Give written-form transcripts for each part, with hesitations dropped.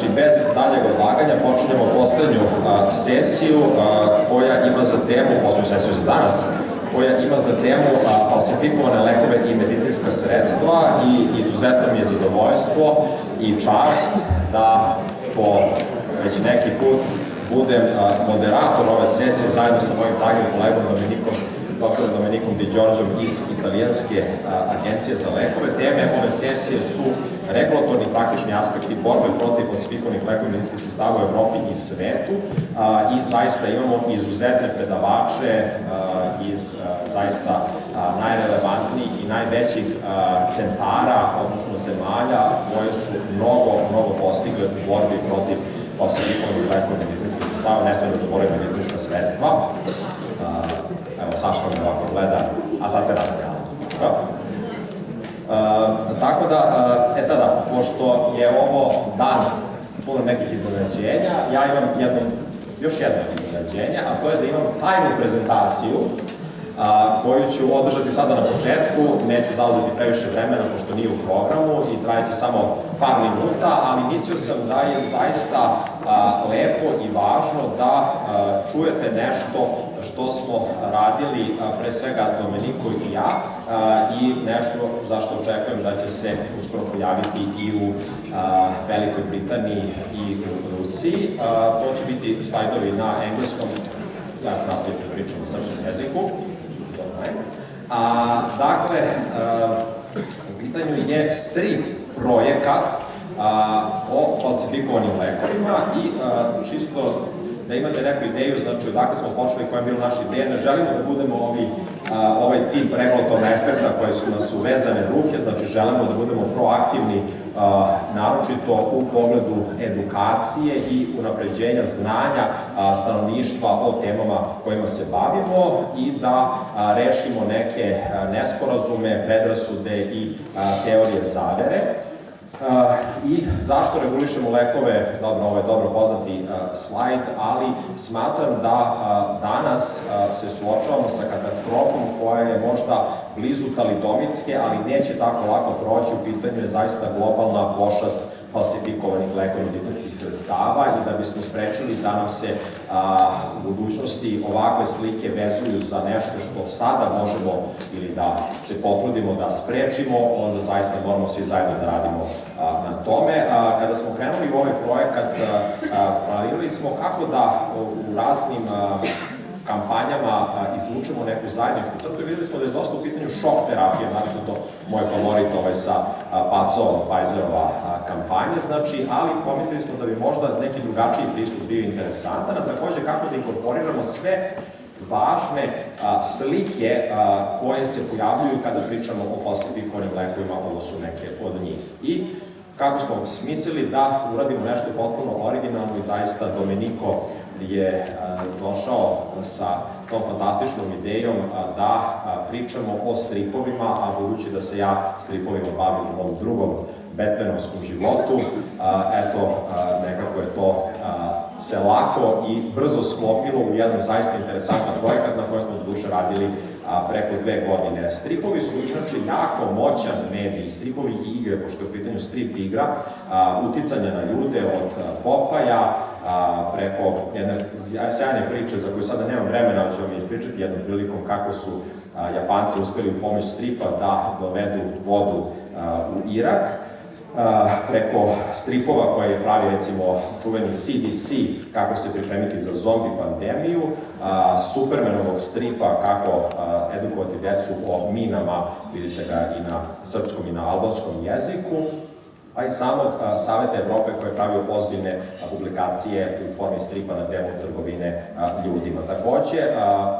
Znači, bez daljeg odlaganja počinjemo poslednju sesiju koja ima za temu, poslednju sesiju za danas, koja ima za temu falsifikovane lekove i medicinska sredstva i izuzetno mi je zadovoljstvo i čast da po već neki put budem moderator ove sesije zajedno sa mojim dragim kolegom doktorom Domenikom Di Đorđom iz Italijanske Agencije za lekove. Teme ove sesije su regulatorni praktični aspekti borbe protiv falsifikovanih lekova i medicinskih sredstava u Evropi i svetu i zaista imamo izuzetne predavače iz zaista najrelevantnijih i najvećih centara, odnosno zemalja koje su mnogo postigle u borbi protiv falsifikovanih lekova i medicinskih sredstava, ne sve da zaboravim medicinska sredstva. Evo, Saška me ovako gleda, a sad se rasmijala. Tako da, sada, pošto je ovo dan puno nekih iznenađenja, ja imam još jedno iznenađenje, a to je da imam tajnu prezentaciju koju ću održati sada na početku, neću zauzeti previše vremena pošto nije u programu i trajeće samo par minuta, ali mislio sam da je zaista lepo i važno da čujete nešto što smo radili, pre svega Domeniko i ja, i nešto zašto očekujem da će se uskoro pojaviti i u Velikoj Britaniji i u Rusiji. To će biti slajdovi na engleskom, ja ću nastaviti da pričam na srpskom jeziku. Dakle, u pitanju je strip projekat o falsifikovanim lekovima i čisto da imate neku ideju, znači odakle smo počeli, koja je bila naša ideja, ne želimo da budemo ovaj tip regulatorna eksperta koje su nas uvezane ruke, znači želimo da budemo proaktivni, naročito u pogledu edukacije i unapređenja znanja stanovništva o temama kojima se bavimo i da rešimo neke nesporazume, predrasude i teorije zavere. I zašto regulišemo lekove? Dobro, ovo je dobro poznati slajd, ali smatram da danas se suočavamo sa katastrofom koja je možda blizu talidomitske, ali neće tako lako proći. U pitanju je zaista globalna pošast falsifikovanih lekova i medicinskih sredstava i da bismo sprečili da nam se u budućnosti ovakve slike vezuju za nešto što sada možemo ili da se potrudimo da sprečimo, onda zaista moramo svi zajedno da radimo na tome. Kada smo krenuli u ovaj projekat, planirali smo kako da u raznim kampanjama izvučemo neku zajedničku crtu i videli smo da je dosta u pitanju šok terapije, naravno to moj favorit sa Pacova, Pfizerova kampanje, znači, ali pomislili smo da bi možda neki drugačiji pristup bio interesantan, a takođe kako da inkorporiramo sve važne slike koje se pojavljuju kada pričamo o falsifikovanim lekovima, ovo su neke od njih. I kako smo smislili da uradimo nešto potpuno originalno i zaista Domeniko je došao sa tom fantastičnom idejom da pričamo o stripovima, a budući da se ja stripovima bavim u ovom drugom Batmanovskom životu, eto, nekako je to se lako i brzo sklopilo u jedan zaista interesantan projekat na kojem smo do duše radili preko 2 godine. Stripovi su inače jako moćan medij, stripovi i igre, pošto je u pitanju strip igra, uticanja na ljude od Popaja, preko jedne sjajne priče za koju sada nemam vremena, ali ću vam ispričati jednom prilikom kako su Japanci uspeli u pomoć stripa da dovedu vodu u Irak, preko stripova koje je pravi recimo čuveni CDC kako se pripremiti za zombi pandemiju, Supermanovog stripa kako edukovati decu o minama, vidite ga i na srpskom i na albanskom jeziku, a i samog Saveta Evrope koji je pravio ozbiljne publikacije u formi stripa na temu trgovine ljudima. Takođe,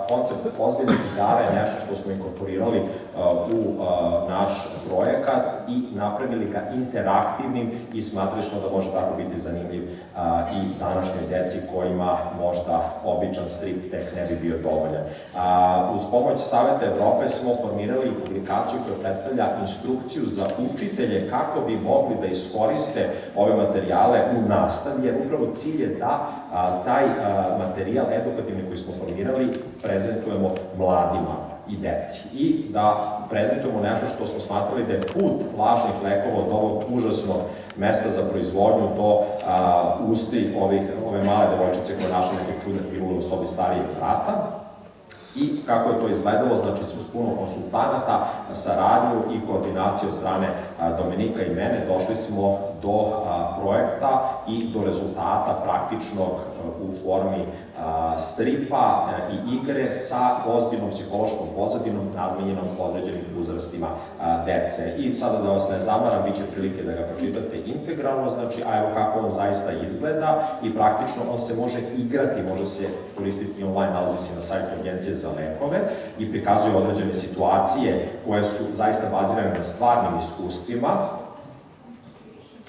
koncept ozbiljnih igara je nešto što smo inkorporirali u naš projekat i napravili ga interaktivnim i smatrali smo da može tako biti zanimljiv i današnjoj deci kojima možda običan strip tek ne bi bio dovoljan. Uz pomoć Saveta Evrope smo formirali publikaciju koja predstavlja instrukciju za učitelje kako bi mogli da iskoriste ove materijale u nastavi, jer upravo cilj je da taj materijal edukativni koji smo formirali prezentujemo mladima i deci i da prezentujemo nešto što smo smatrali da je put lažnih lekova od ovog užasnog mesta za proizvodnju do usti ove male devojčice koja je našla neke čudne pilule u sobi starijeg brata. I kako je to izgledalo, znači uz puno konsultanata, saradnju i koordinaciju od strane Domenika i mene, došli smo do projekta i do rezultata praktičnog u formi stripa i igre sa ozbiljnom psihološkom pozadinom namenjenom određenim uzrastima dece. I sada da vas ne zamaram, bit će prilike da ga pročitate integralno, znači, a evo kako on zaista izgleda i praktično on se može igrati, može se koristiti online, nalazi se na sajtu Agencije za lekove i prikazuje određene situacije koje su zaista bazirane na stvarnim iskustvima.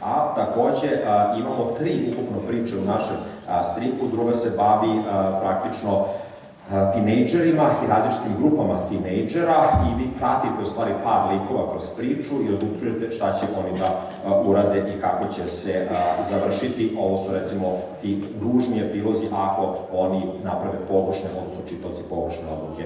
A takođe imamo 3 ukupno priče u našem stripu, druga se bavi praktično tinejdžerima i različitim grupama tinejdžera i vi pratite u stvari par likova kroz priču i odlučujete šta će oni da urade i kako će se završiti. Ovo su recimo ti ružni epilozi ako oni naprave pogrešne, odnosno čitaoci pogrešne odluke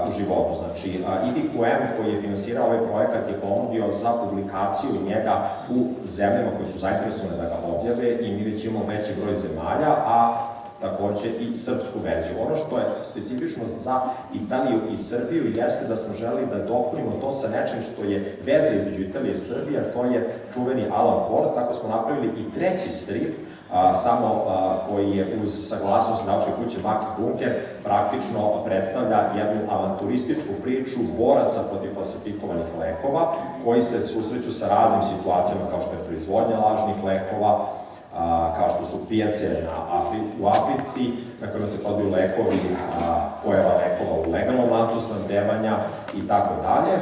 u životu. Znači, IDQM koji je finansirao ovaj projekat je ponudio za publikaciju njega u zemljama koje su zainteresovane da ga objave i mi već imamo veći broj zemalja, a takođe i srpsku verziju. Ono što je specifično za Italiju i Srbiju jeste da smo želeli da dopunimo to sa nečim što je veza između Italije i Srbije, a to je čuveni Alan Ford, tako smo napravili i 3. strip, samo koji je uz saglasnost naučne kuće Max Bunker praktično predstavlja jednu avanturističku priču boraca protiv falsifikovanih lekova, koji se susreću sa raznim situacijama kao što je proizvodnja lažnih lekova, kao što su pijace u Africi, na kojima se podbiju lekovi, pojava lekova u legalnom lancu snabdevanja i tako dalje,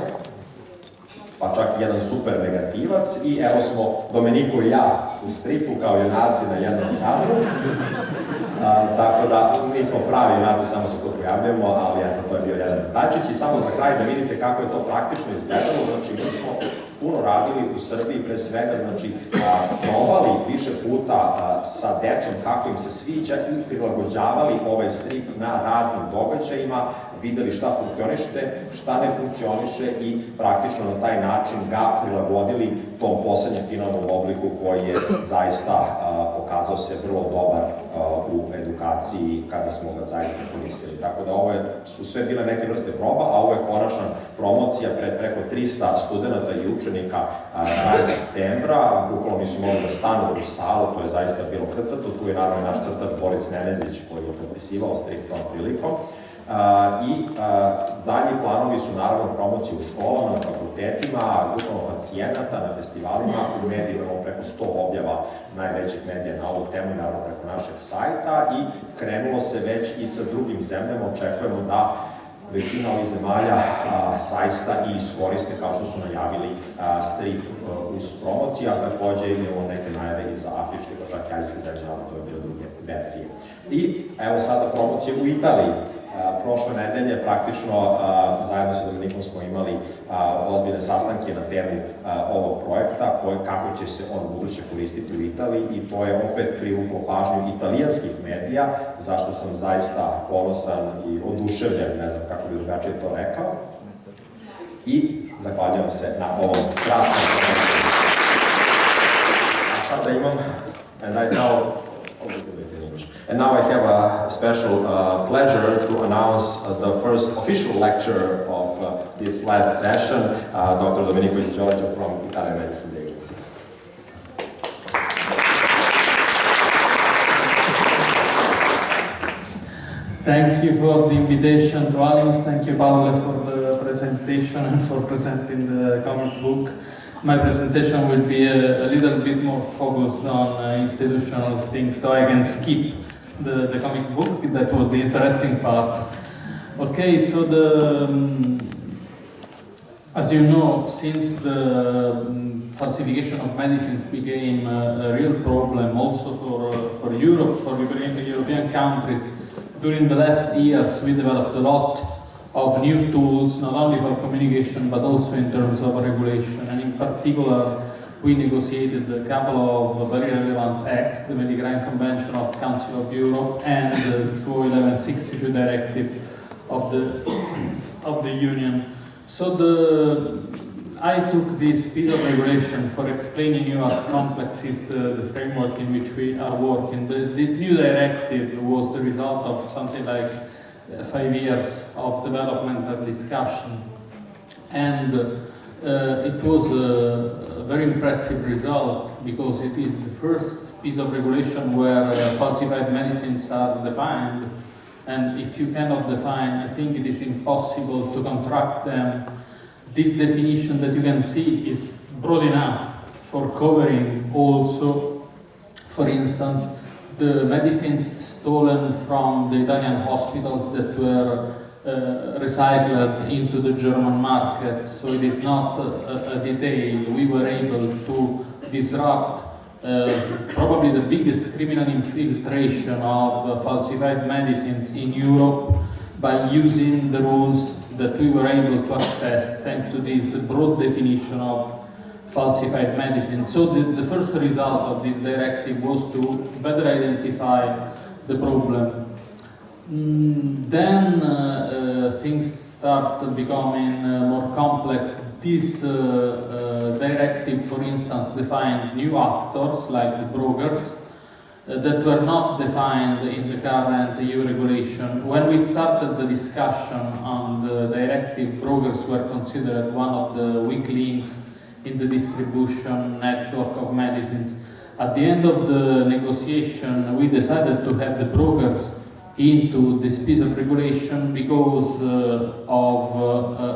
pa čak i jedan super negativac. I evo smo Domeniko i ja u stripu kao junaci na jednom kadru, tako da nismo pravi junaci, samo se to pojavljamo, ali eto, to je bio jedan detaljčić. I samo za kraj da vidite kako je to praktično izgledalo, znači mi smo puno radili u Srbiji, pre svega, znači probali više puta sa decom kako im se sviđa i prilagođavali ovaj strip na raznim događajima, videli šta funkcioniše, šta ne funkcioniše i praktično na taj način ga prilagodili tom poslednjem finalnom obliku koji je zaista pokazao se vrlo dobar u edukaciji kada smo ga zaista koristili. Tako da ovo su sve bile neke vrste proba, a ovo je konačna promocija pred preko 300 studenta i učenika krajem septembra. Bukvalno nisu mogli da stanu u salu, to je zaista bilo krcato. Tu je naravno naš crtač Boris Nenezić koji je potpisivao strip tom prilikom. I dalji planovi su naravno promocije u školama, na fakultetima, grupama pacijenata, na festivalima, u medijima imamo preko 100 objava najvećih medija na ovu temu, naravno preko našeg sajta i krenulo se već i sa drugim zemljama, očekujemo da većina ovih zemalja zaista i iskoriste kao što su najavili strip uz promocije, a takođe imamo neke najave i za afričke, pa čak i azijske zemlje, ali to je bilo druge verzije. I evo sada promocije u Italiji. Prošle nedelje praktično zajedno sa Domenikom smo imali ozbiljne sastanke na temu ovog projekta, kako će se on buduće koristiti u Italiji i to je opet privuklo pažnju italijanskih medija, zašto sam zaista ponosan i oduševljen, ne znam kako bi drugačije to rekao. I zahvaljujem se na ovom kratkom projektu. A sada imam, And now I have a special pleasure to announce the first official lecture of this last session, Dr. Domeniko Di Đorđo from Italian Medicines Agency. Thank you for the invitation to ALIMS. Thank you, Pavle, for the presentation and for presenting the comic book. My presentation will be a little bit more focused on institutional things, so I can skip the comic book. That was the interesting part. Okay, so as you know, since the falsification of medicines became a real problem also for Europe, for European countries, during the last years we developed a lot of new tools, not only for communication but also in terms of regulation. And in particular, we negotiated a couple of very relevant acts, the Medicinskih Convention of the Council of Europe and the 2011/62 Directive of the Union. So I took this piece of regulation for explaining you as complex is the framework in which we are working. This new directive was the result of something like 5 years of development and discussion. And it was a very impressive result because it is the first piece of regulation where falsified medicines are defined. And if you cannot define, I think it is impossible to contract them. This definition that you can see is broad enough for covering also, for instance, the medicines stolen from the Italian hospitals that were recycled into the German market. So it is not a detail. We were able to disrupt probably the biggest criminal infiltration of falsified medicines in Europe by using the rules that we were able to access thanks to this broad definition of falsified medicine. So the first result of this directive was to better identify the problem. Then things start becoming more complex. This directive, for instance, defined new actors like the brokers that were not defined in the current EU regulation. When we started the discussion on the directive, brokers were considered one of the weak links in the distribution network of medicines. At the end of the negotiation, we decided to have the brokers into this piece of regulation because of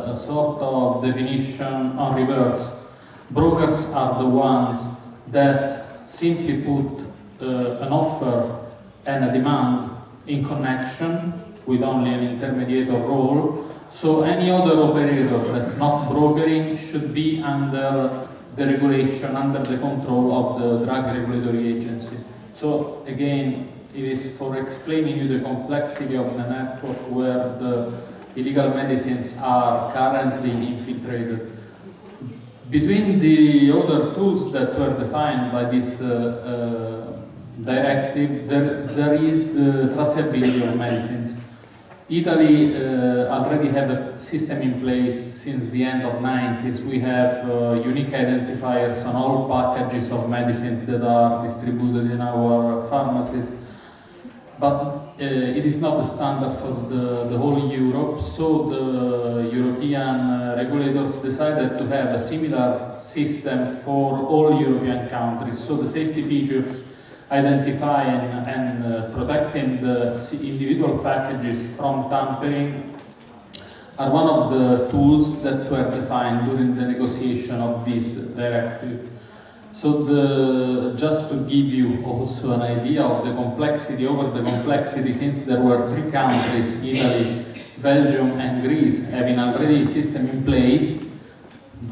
a sort of definition on reverse. Brokers are the ones that simply put an offer and a demand in connection with only an intermediator role. So any other operator that's not brokering should be under the regulation, under the control of the Drug Regulatory Agency. So again, it is for explaining you the complexity of the network where the illegal medicines are currently infiltrated. Between the other tools that were defined by this directive, there is the traceability of medicines. Italy already had a system in place since the end of the 90s. We have unique identifiers on all packages of medicines that are distributed in our pharmacies. But it is not the standard for the whole Europe, so the European regulators decided to have a similar system for all European countries. So the safety features identifying and protecting the individual packages from tampering are one of the tools that were defined during the negotiation of this directive. So just to give you also an idea of the complexity over the complexity, since there were 3 countries, Italy, Belgium and Greece, having already a system in place,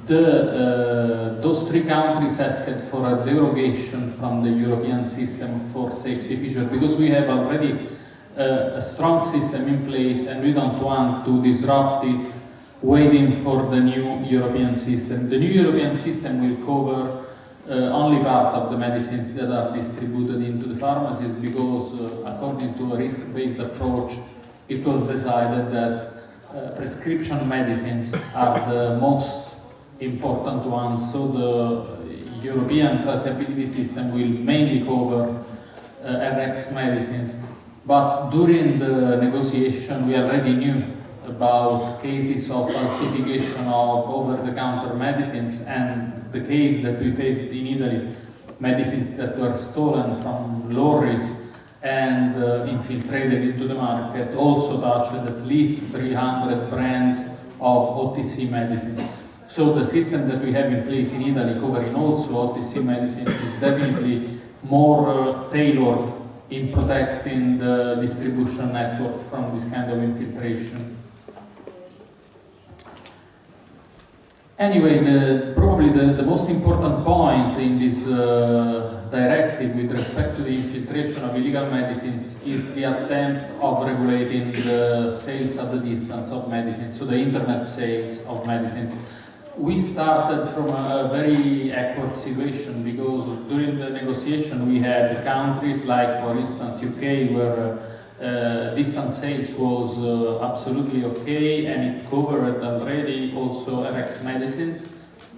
those 3 countries asked for a derogation from the European system for safety features because we have already a strong system in place and we don't want to disrupt it waiting for the new European system. The new European system will cover only part of the medicines that are distributed into the pharmacies because according to a risk-based approach it was decided that prescription medicines are the most important ones, so the European traceability system will mainly cover RX medicines. But during the negotiation we already knew about cases of falsification of over-the-counter medicines, and the case that we faced in Italy, medicines that were stolen from lorries and infiltrated into the market, also touched at least 300 brands of OTC medicines. So the system that we have in place in Italy covering also OTC medicines is definitely more tailored in protecting the distribution network from this kind of infiltration. Anyway, probably the most important point in this directive with respect to the infiltration of illegal medicines is the attempt of regulating the sales at the distance of medicines, so the internet sales of medicines. We started from a very awkward situation because during the negotiation we had countries like, for instance, UK, where distance sales was absolutely okay and it covered already also RX medicines.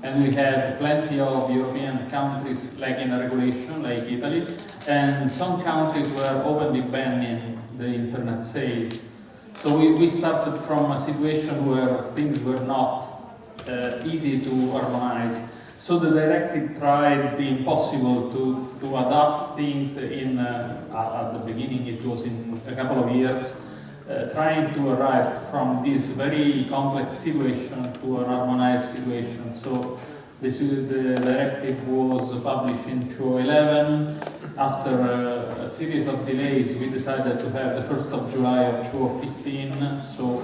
and we had plenty of European countries lacking a regulation, like Italy, and some countries were openly banning the internet sales. So we started from a situation where things were not easy to harmonize. So the directive tried the impossible to adapt things in, at the beginning it was in a couple of years, trying to arrive from this very complex situation to an harmonized situation. So the directive was published in 2011. After a series of delays, we decided to have the 1st of July of 2015, so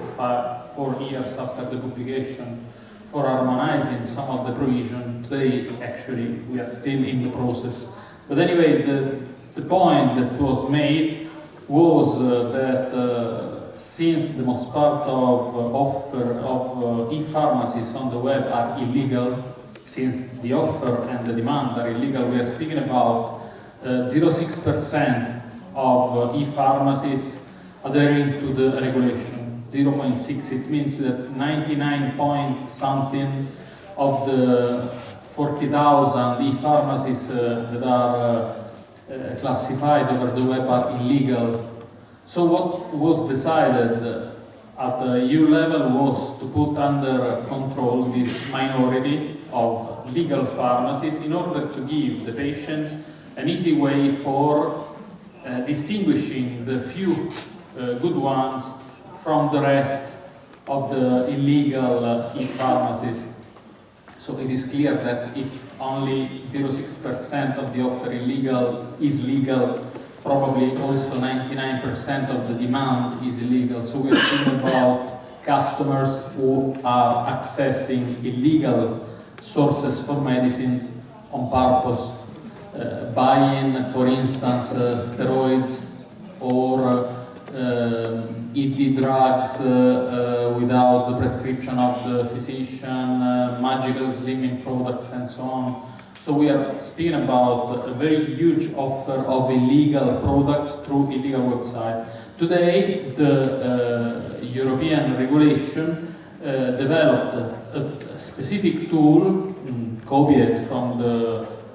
4 years after the publication, for harmonizing some of the provision. Today, actually, we are still in the process. But anyway, the point that was made was that since the most part of offer of e-pharmacies on the web are illegal, since the offer and the demand are illegal, we are speaking about 0.6% of e-pharmacies adhering to the regulation. 0.6, it means that 99 point something of the 40,000 e-pharmacies that are classified over the web are illegal. So what was decided at the EU level was to put under control this minority of legal pharmacies in order to give the patients an easy way for distinguishing the few good ones from the rest of the illegal e-pharmacies. So it is clear that if only 0.6% of the offer is legal, probably also 99% of the demand is illegal. So we're talking about customers who are accessing illegal sources for medicines on purpose, buying, for instance, steroids or ED drugs without the prescription of the physician, magical slimming products and so on. So we are speaking about a very huge offer of illegal products through illegal websites. Today, the European regulation developed a specific tool, copied from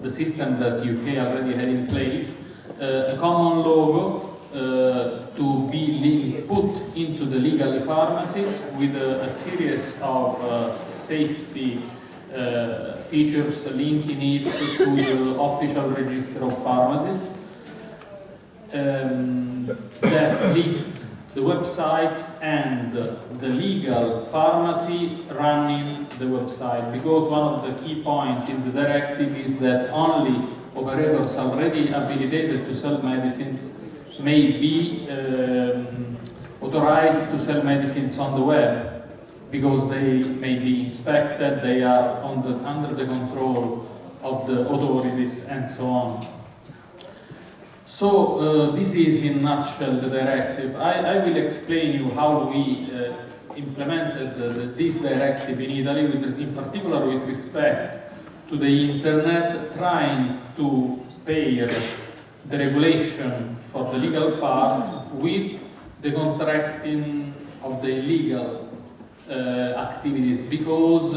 the system that UK already had in place, a common logo to be put into the legal pharmacies with a series of safety features linking it to the official register of pharmacies that list the websites and the legal pharmacy running the website, because one of the key points in the directive is that only operators already habilitated to sell medicines may be authorized to sell medicines on the web, because they may be inspected, they are under the control of the authorities and so on. So this is in a nutshell the directive. I will explain you how we implemented this directive in Italy, in particular with respect to the internet, trying to pair the regulation for the legal part with the contracting of the illegal activities, because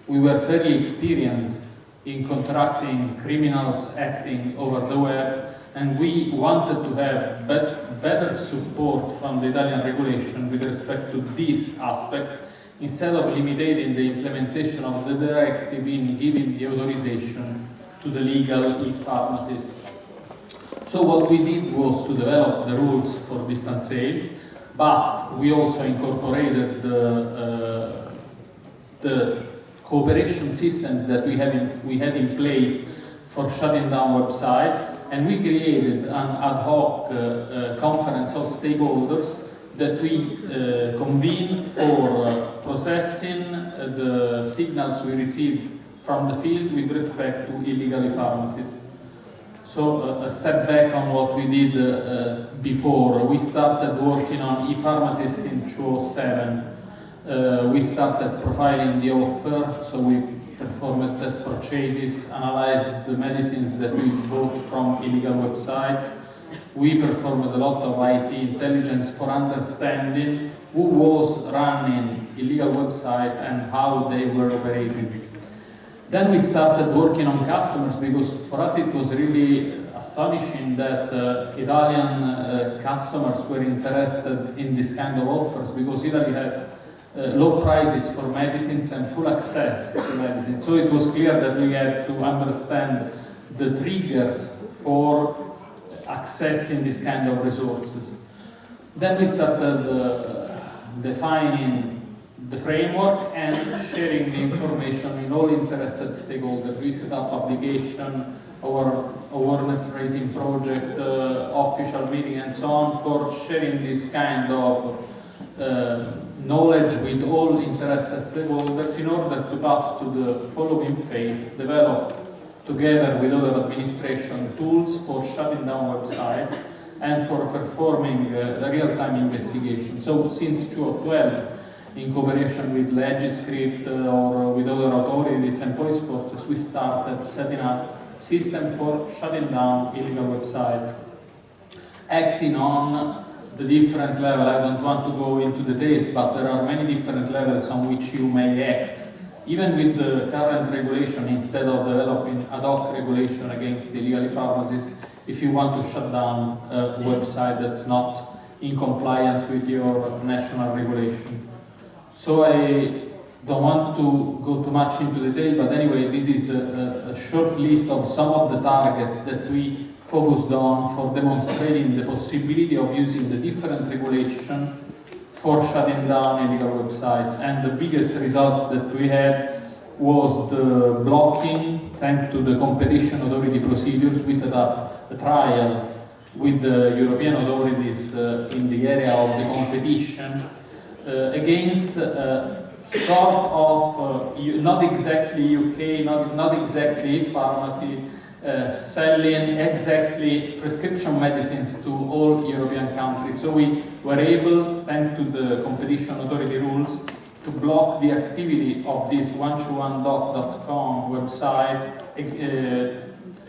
we were fairly experienced in contracting criminals acting over the web, and we wanted to have better support from the Italian regulation with respect to this aspect, instead of limiting the implementation of the directive in giving the authorization to the legal e-pharmacies. So what we did was to develop the rules for distance sales, but we also incorporated the cooperation systems that we had in place for shutting down websites, and we created an ad hoc conference of stakeholders that we convened for processing the signals we received from the field with respect to illegal pharmacies. So a step back on what we did before. We started working on e-pharmacies in 2007. We started profiling the offer, so we performed test purchases, analyzed the medicines that we bought from illegal websites, we performed a lot of IT intelligence for understanding who was running illegal website and how they were operating. Then we started working on customers, because for us it was really astonishing that Italian customers were interested in this kind of offers, because Italy has low prices for medicines and full access to medicine. So it was clear that we had to understand the triggers for accessing this kind of resources. Then we started defining the framework and sharing the information in all interested stakeholders. We set up application, our awareness raising project, official meeting and so on, for sharing this kind of knowledge with all interested stakeholders in order to pass to the following phase, develop together with other administration tools for shutting down websites and for performing the real-time investigation. So since 2012, in cooperation with LegitScript or with other authorities and police forces, we started setting up system for shutting down illegal websites, acting on the different level. I don't want to go into details, but there are many different levels on which you may act. Even with the current regulation, instead of developing ad hoc regulation against illegal pharmacies, if you want to shut down a website that's not in compliance with your national regulation. So I don't want to go too much into detail, but anyway, this is a short list of some of the targets that we focused on for demonstrating the possibility of using the different regulation for shutting down illegal websites. And the biggest results that we had was the blocking, thanks to the competition authority procedures. We set up a trial with the European authorities in the area of the competition against sort of, not exactly UK, not exactly pharmacy, selling exactly prescription medicines to all European countries. So we were able, thanks to the competition authority rules, to block the activity of this 121doc.com website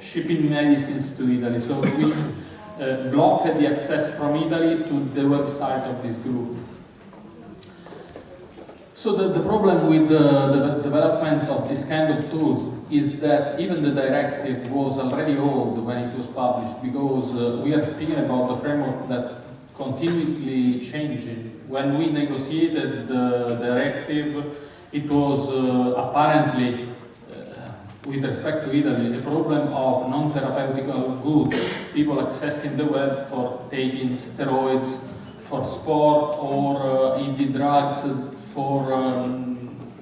shipping medicines to Italy. So we blocked the access from Italy to the website of this group. So the problem with the development of this kind of tools is that even the directive was already old when it was published, because we are speaking about the framework that's continuously changing. When we negotiated the directive, it was apparently, with respect to Italy, a problem of non-therapeutical goods, people accessing the web for taking steroids for sport or ED drugs for,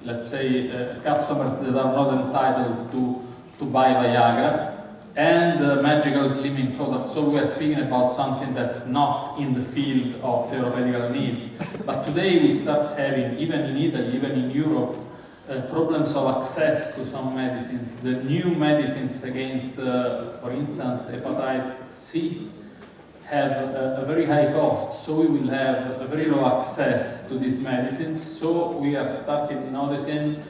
let's say, customers that are not entitled to buy Viagra, and magical slimming products. So we are speaking about something that's not in the field of theoretical needs. But today we start having, even in Italy, even in Europe, problems of access to some medicines. The new medicines against, for instance, hepatitis C, have a very high cost, so we will have a very low access to these medicines. So we are starting noticing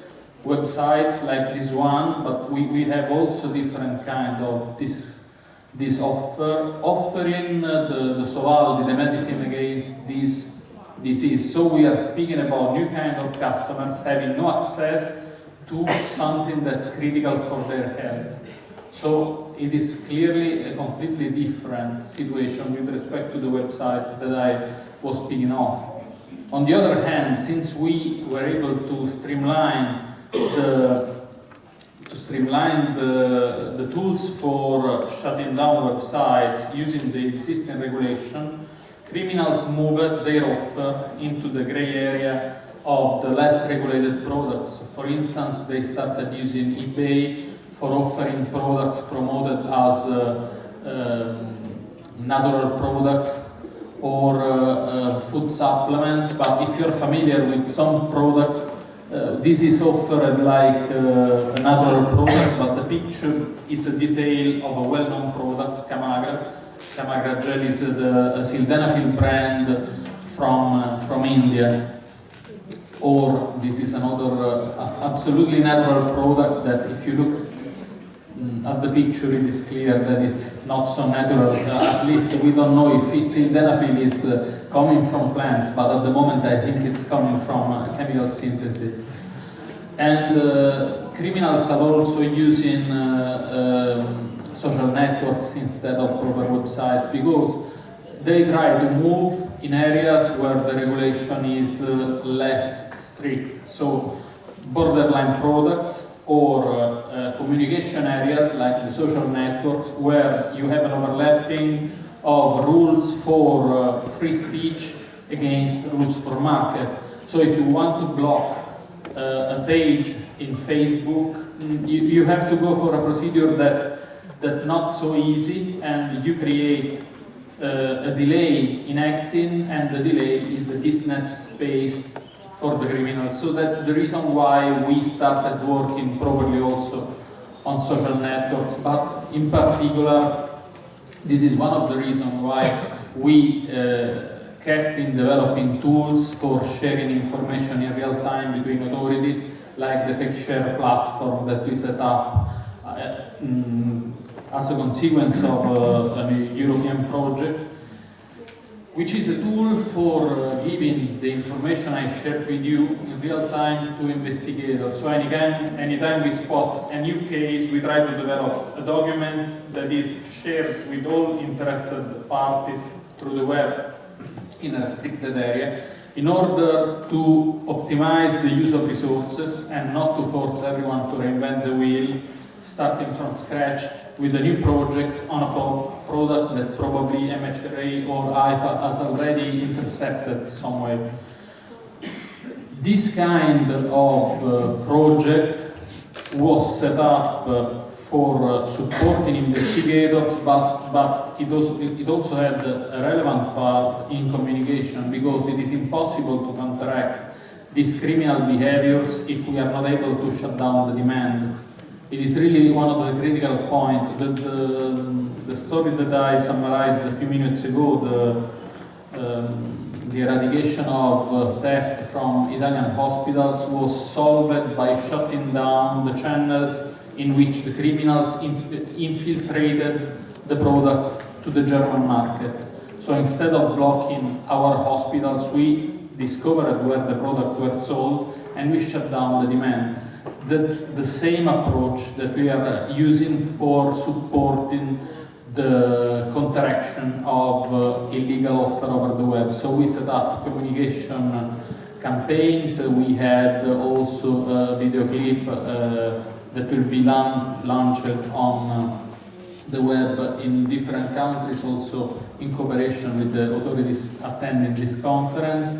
websites like this one, but we have also different kind of this offering the Sovaldi, the medicine against this disease. So we are speaking about new kind of customers having no access to something that's critical for their health. So it is clearly a completely different situation with respect to the websites that I was speaking of. On the other hand, since we were able to streamline the tools for shutting down websites using the existing regulation, criminals moved their offer into the gray area of the less regulated products. For instance, they started using eBay for offering products promoted as natural products or food supplements. But if you're familiar with some products, this is offered like a natural product, but the picture is a detail of a well-known product, Camagra. Camagra gel is a sildenafil brand from India. Or this is another absolutely natural product that if you look at the picture it is clear that it's not so natural. At least we don't know if sildenafil is coming from plants, but at the moment I think it's coming from chemical synthesis. And criminals are also using social networks instead of proper websites, because they try to move in areas where the regulation is less strict. So borderline products or communication areas like the social networks, where you have an overlapping of rules for free speech against rules for market. So if you want to block a page in Facebook, you have to go for a procedure that's not so easy, and you create a delay in acting, and the delay is the business space for the criminals. So that's the reason why we started working properly also on social networks, but in particular, this is one of the reasons why we kept in developing tools for sharing information in real time between authorities, like the fake share platform that we set up as a consequence of a European project, which is a tool for giving the information I shared with you in real time to investigators. So anytime we spot a new case, we try to develop a document that is shared with all interested parties through the web in a restricted area, in order to optimize the use of resources and not to force everyone to reinvent the wheel, starting from scratch with a new project on a product that probably MHRA or IFA has already intercepted somewhere. This kind of project was set up for supporting investigators, but it also had a relevant part in communication, because it is impossible to counteract these criminal behaviors if we are not able to shut down the demand. It is really one of the critical points. The story that I summarized a few minutes ago, the eradication of theft from Italian hospitals, was solved by shutting down the channels in which the criminals infiltrated the product to the German market. So instead of blocking our hospitals, we discovered where the product was sold and we shut down the demand. That's the same approach that we are using for supporting the counteraction of illegal offer over the web. So we set up communication campaigns. We had also a video clip that will be launched on the web in different countries, also in cooperation with the authorities attending this conference,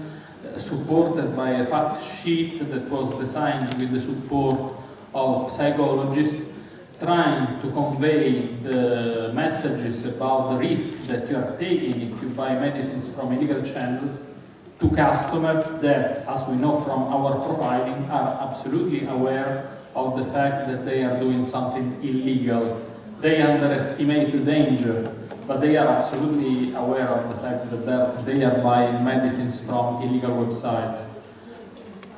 supported by a fact sheet that was designed with the support of psychologists, trying to convey the messages about the risk that you are taking if you buy medicines from illegal channels to customers that, as we know from our profiling, are absolutely aware of the fact that they are doing something illegal. They underestimate the danger, but they are absolutely aware of the fact that they are buying medicines from illegal websites.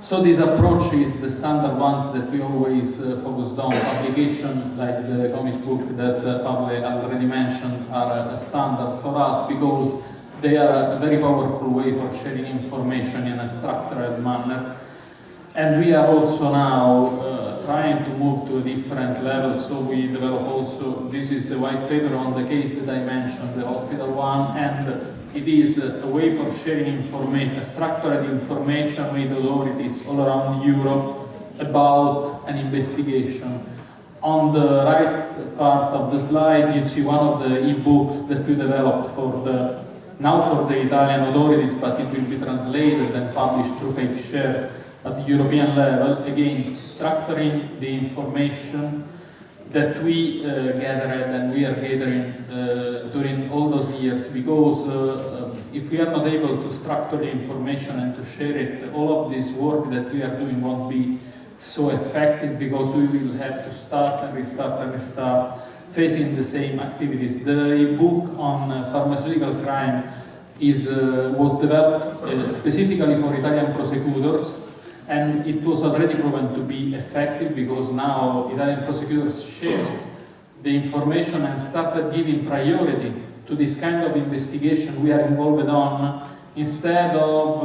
So this approach is the standard ones that we always focused on. Application like the comic book that Pavle already mentioned are a standard for us, because they are a very powerful way for sharing information in a structured manner. And we are also now trying to move to a different level, so we develop also, this is the white paper on the case that I mentioned, the hospital one, and it is a way for sharing information, structured information with authorities all around Europe about an investigation. On the right part of the slide, you see one of the e-books that we developed now for the Italian authorities, but it will be translated and published through Fake Share at the European level, again structuring the information that we gathered and we are gathering during all those years, because if we are not able to structure the information and to share it, all of this work that we are doing won't be so effective, because we will have to start and restart facing the same activities. The book on pharmaceutical crime was developed specifically for Italian prosecutors, and it was already proven to be effective, because now Italian prosecutors share the information and started giving priority to this kind of investigation we are involved on, instead of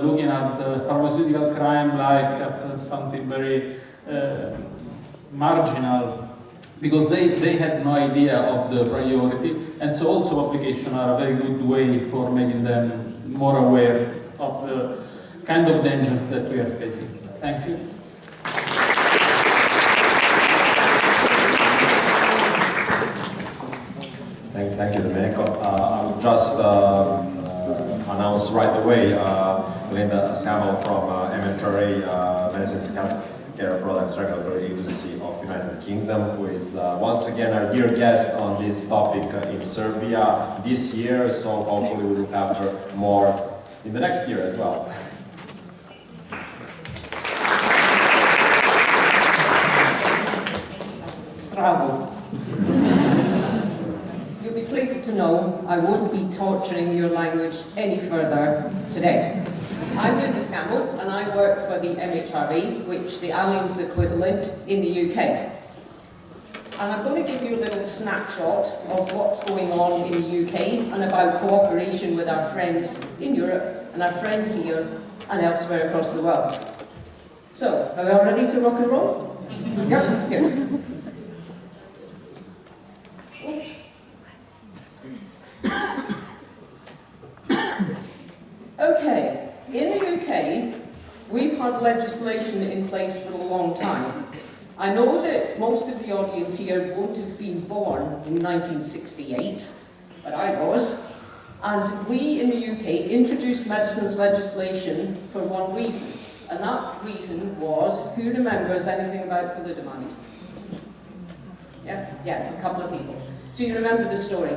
looking at pharmaceutical crime like at something very marginal, because they had no idea of the priority, and so also publications are a very good way for making them more aware of the kind of dangers that we are facing. Thank you. Thank you, Domeniko. I will just announce right away Lynda Scammell from MHRA, Medicinska Care Products Regulatory Agency of United Kingdom, who is once again our dear guest on this topic in Serbia this year, so hopefully we will have her more in the next year as well. Bravo. You'll be pleased to know I won't be torturing your language any further today. I'm Lynda Scammell and I work for the MHRA, which the ALIMS equivalent in the UK. And I'm going to give you a little snapshot of what's going on in the UK and about cooperation with our friends in Europe and our friends here and elsewhere across the world. So, are we all ready to rock and roll? Yep, good. Okay, in the UK, we've had legislation in place for a long time. I know that most of the audience here won't have been born in 1968, but I was. And we in the UK introduced medicines legislation for one reason. And that reason was, who remembers anything about thalidomide? Yeah, a couple of people. So you remember the story.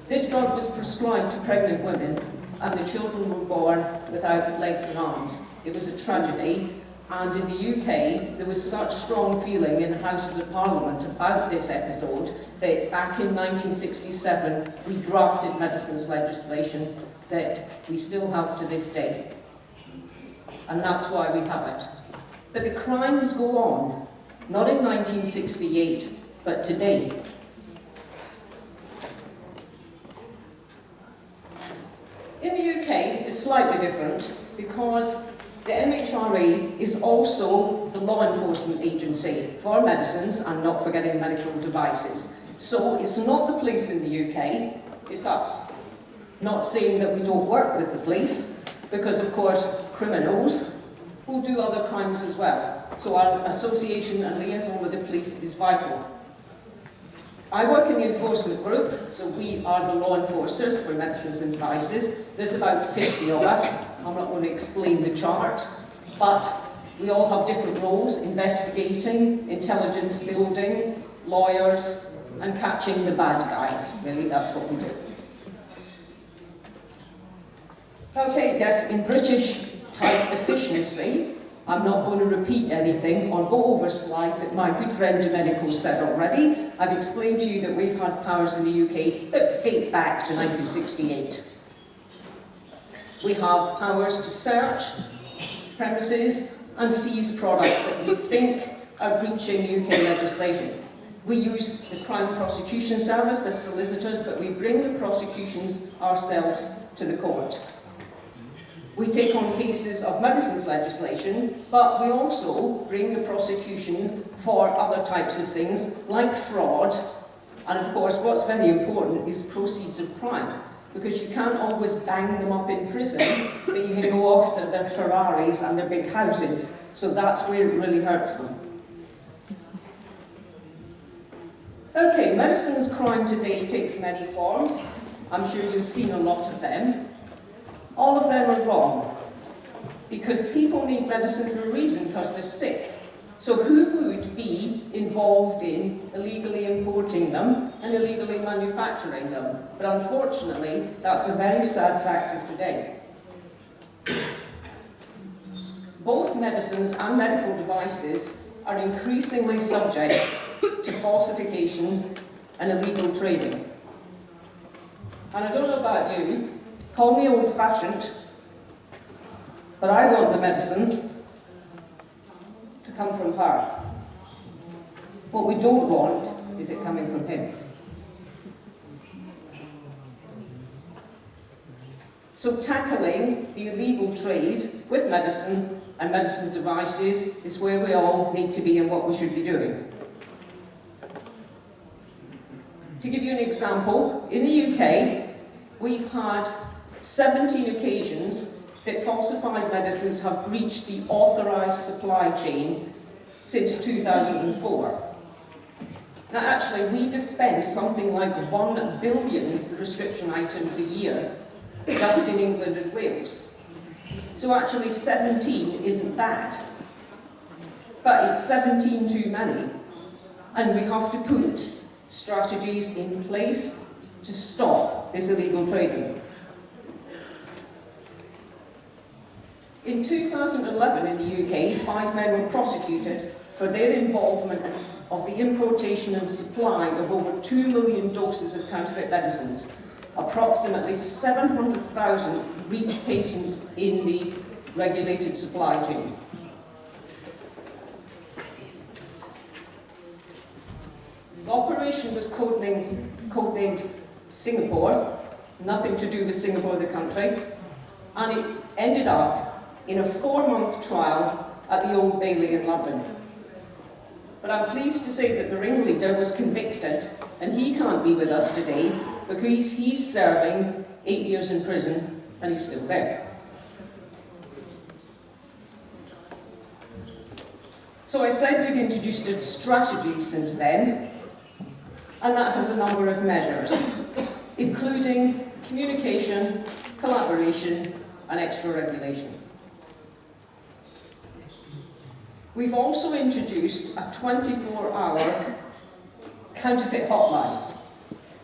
This drug was prescribed to pregnant women, and the children were born without legs and arms. It was a tragedy, and in the UK, there was such strong feeling in the Houses of Parliament about this episode that back in 1967, we drafted medicines legislation that we still have to this day. And that's why we have it. But the crimes go on, not in 1968, but today. In the UK, it's slightly different because the MHRA is also the law enforcement agency for medicines and not forgetting medical devices. So it's not the police in the UK, it's us. Not saying that we don't work with the police, because of course criminals will do other crimes as well. So our association and liaison with the police is vital. I work in the enforcement group, so we are the law enforcers for medicines and devices. There's about 50 of us. I'm not going to explain the chart, but we all have different roles: investigating, intelligence building, lawyers, and catching the bad guys. Really, that's what we do. Okay, yes, in British type efficiency, I'm not going to repeat anything or go over a slide that my good friend Domeniko said already. I've explained to you that we've had powers in the UK that date back to 1968. We have powers to search premises and seize products that we think are breaching UK legislation. We use the Crown Prosecution Service as solicitors, but we bring the prosecutions ourselves to the court. We take on cases of medicines legislation, but we also bring the prosecution for other types of things, like fraud, and of course what's very important is proceeds of crime, because you can't always bang them up in prison, but you can go after their Ferraris and their big houses, so that's where it really hurts them. Okay, medicines crime today takes many forms. I'm sure you've seen a lot of them. All of them are wrong, because people need medicine for a reason, because they're sick. So who would be involved in illegally importing them and illegally manufacturing them? But unfortunately, that's a very sad fact of today. Both medicines and medical devices are increasingly subject to falsification and illegal trading. And I don't know about you, call me old-fashioned, but I want the medicine to come from her. What we don't want is it coming from him? So tackling the illegal trade with medicine and medicine devices is where we all need to be and what we should be doing. To give you an example, in the UK, we've had 17 occasions that falsified medicines have breached the authorised supply chain since 2004. Now actually, we dispense something like 1 billion prescription items a year just in England and Wales. So actually 17 isn't bad, but it's 17 too many. And we have to put strategies in place to stop this illegal trading. In 2011 in the UK, 5 men were prosecuted for their involvement of the importation and supply of over 2 million doses of counterfeit medicines. Approximately 700,000 reached patients in the regulated supply chain. The operation was codenamed Singapore, nothing to do with Singapore the country, and it ended up in a 4-month trial at the Old Bailey in London. But I'm pleased to say that the ringleader was convicted, and he can't be with us today because he's serving 8 years in prison and he's still there. So I said we'd introduced a strategy since then, and that has a number of measures, including communication, collaboration, and extra regulation. We've also introduced a 24-hour counterfeit hotline.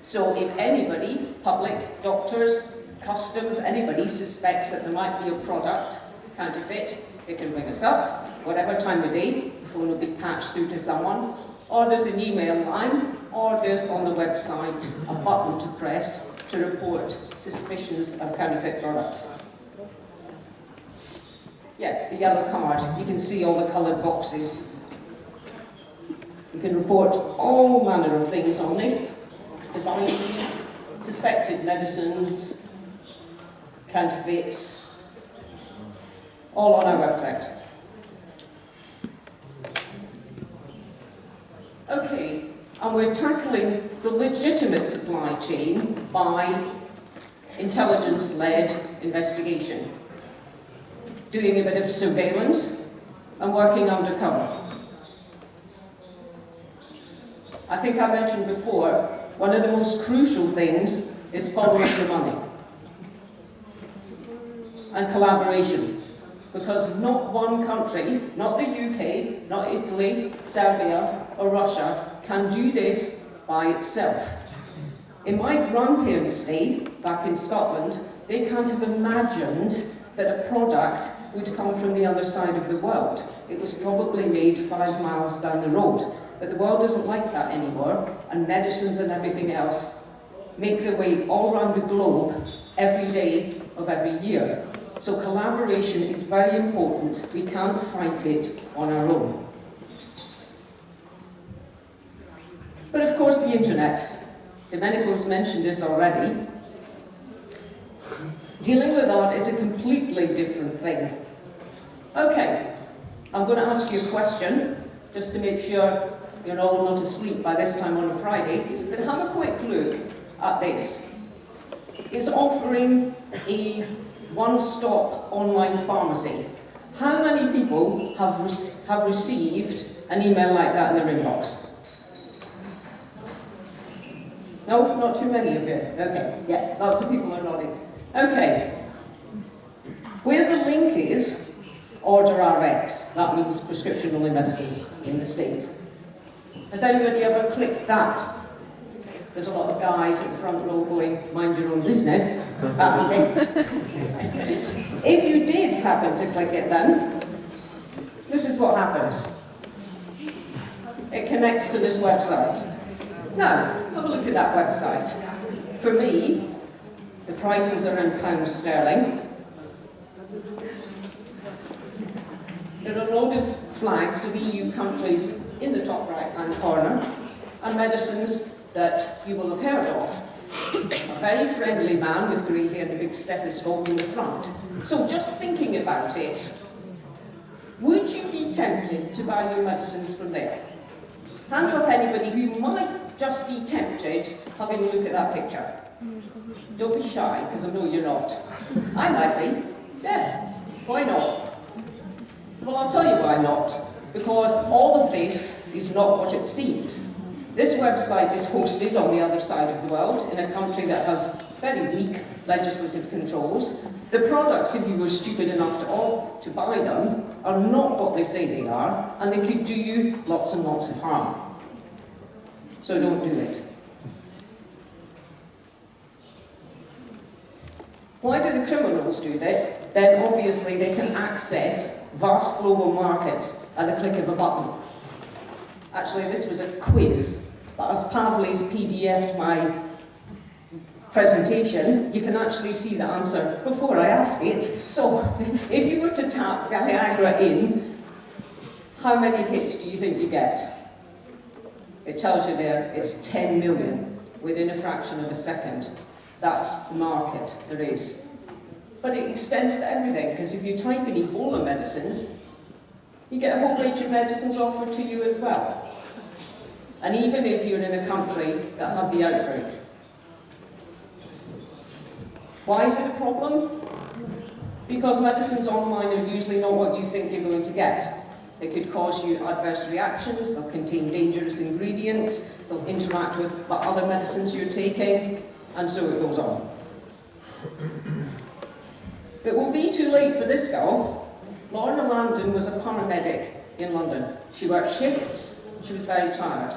So if anybody, public, doctors, customs, anybody suspects that there might be a product counterfeit, they can ring us up, whatever time of day, the phone will be patched through to someone, or there's an email line, or there's on the website a button to press to report suspicions of counterfeit products. Yeah, the yellow card, you can see all the coloured boxes. You can report all manner of things on this: devices, suspected medicines, counterfeits, all on our website. Okay, and we're tackling the legitimate supply chain by intelligence-led investigation, doing a bit of surveillance and working undercover. I think I mentioned before, one of the most crucial things is following the money and collaboration, because not one country, not the UK, not Italy, Serbia or Russia, can do this by itself. In my grandparents' day, back in Scotland, they can't have imagined that a product would come from the other side of the world. It was probably made 5 miles down the road. But the world doesn't like that anymore, and medicines and everything else make their way all around the globe every day of every year. So collaboration is very important. We can't fight it on our own. But of course the internet. Domeniko's mentioned this already. Dealing with that is a completely different thing. Okay, I'm going to ask you a question, just to make sure you're all not asleep by this time on a Friday, but have a quick look at this. It's offering a one-stop online pharmacy. How many people have received an email like that in their inbox? No, not too many of you. Okay, yeah, lots of people are nodding. Okay, where the link is, Order RX, that means prescription-only medicines in the States. Has anybody ever clicked that? There's a lot of guys at the front row going, mind your own business. If you did happen to click it then, this is what happens. It connects to this website. Now, have a look at that website. For me, the prices are in pounds sterling. There are a load of flags of EU countries in the top right-hand corner, and medicines that you will have heard of. A very friendly man with grey hair and a big stethoscope in the front. So just thinking about it, would you be tempted to buy your medicines from there? Hands up anybody who might just be tempted having a look at that picture. Don't be shy, because I know you're not. I might be. Yeah, why not? Well, I'll tell you why not. Because all of this is not what it seems. This website is hosted on the other side of the world, in a country that has very weak legislative controls. The products, if you were stupid enough to buy them, are not what they say they are, and they could do you lots and lots of harm. So don't do it. Why do the criminals do that? Then obviously they can access vast global markets at the click of a button. Actually, this was a quiz, but as Pavle's PDF'd my presentation, you can actually see the answer before I ask it. So, if you were to tap Viagra in, how many hits do you think you get? It tells you there, it's 10 million, within a fraction of a second. That's the market there is. But it extends to everything, because if you type in Ebola medicines, you get a whole range of medicines offered to you as well. And even if you're in a country that had the outbreak. Why is it a problem? Because medicines online are usually not what you think you're going to get. They could cause you adverse reactions, they'll contain dangerous ingredients, they'll interact with other medicines you're taking, and so it goes on. It will be too late for this girl. Lorna Landon was a paramedic in London. She worked shifts, she was very tired.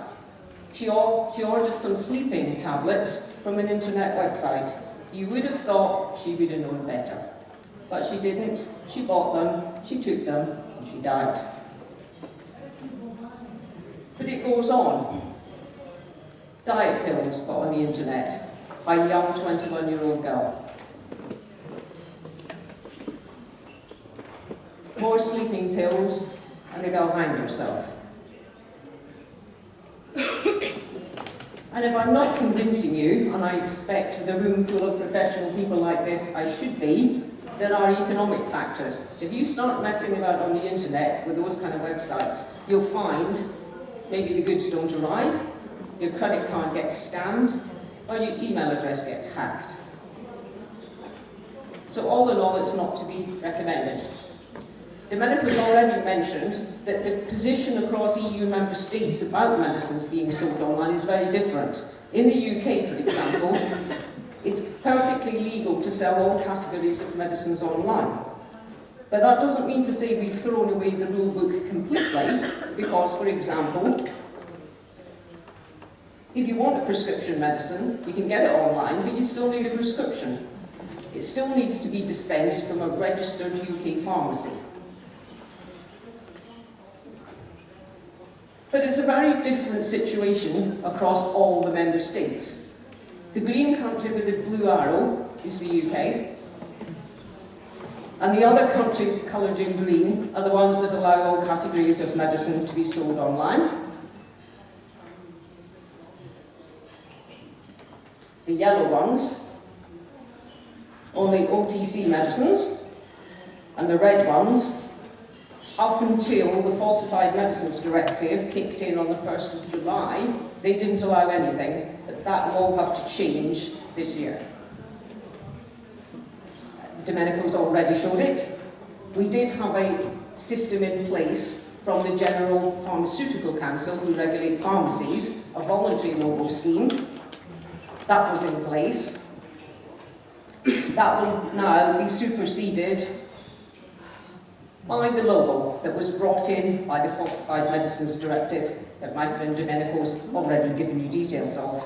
She ordered some sleeping tablets from an internet website. You would have thought she would have known better. But she didn't. She bought them, she took them, and she died. But it goes on. Diet pills got on the internet by a young 21-year-old girl. More sleeping pills, and the girl hanged herself. And if I'm not convincing you, and I expect with a room full of professional people like this I should be, there are economic factors. If you start messing about on the internet with those kind of websites, you'll find maybe the goods don't arrive, your credit card gets scammed, or your email address gets hacked. So all in all, it's not to be recommended. Domeniko's already mentioned that the position across EU member states about medicines being sold online is very different. In the UK, for example, it's perfectly legal to sell all categories of medicines online. But that doesn't mean to say we've thrown away the rule book completely, because, for example, if you want a prescription medicine, you can get it online, but you still need a prescription. It still needs to be dispensed from a registered UK pharmacy. But it's a very different situation across all the member states. The green country with the blue arrow is the UK, and the other countries coloured in green are the ones that allow all categories of medicine to be sold online. The yellow ones, only OTC medicines, and the red ones, up until the Falsified Medicines Directive kicked in on the 1st of July, they didn't allow anything, but that will all have to change this year. Domeniko's already showed it. We did have a system in place from the General Pharmaceutical Council, who regulate pharmacies, a voluntary logo scheme. That was in place. That will now be superseded by the logo that was brought in by the Falsified Medicines Directive that my friend Domeniko's already given you details of.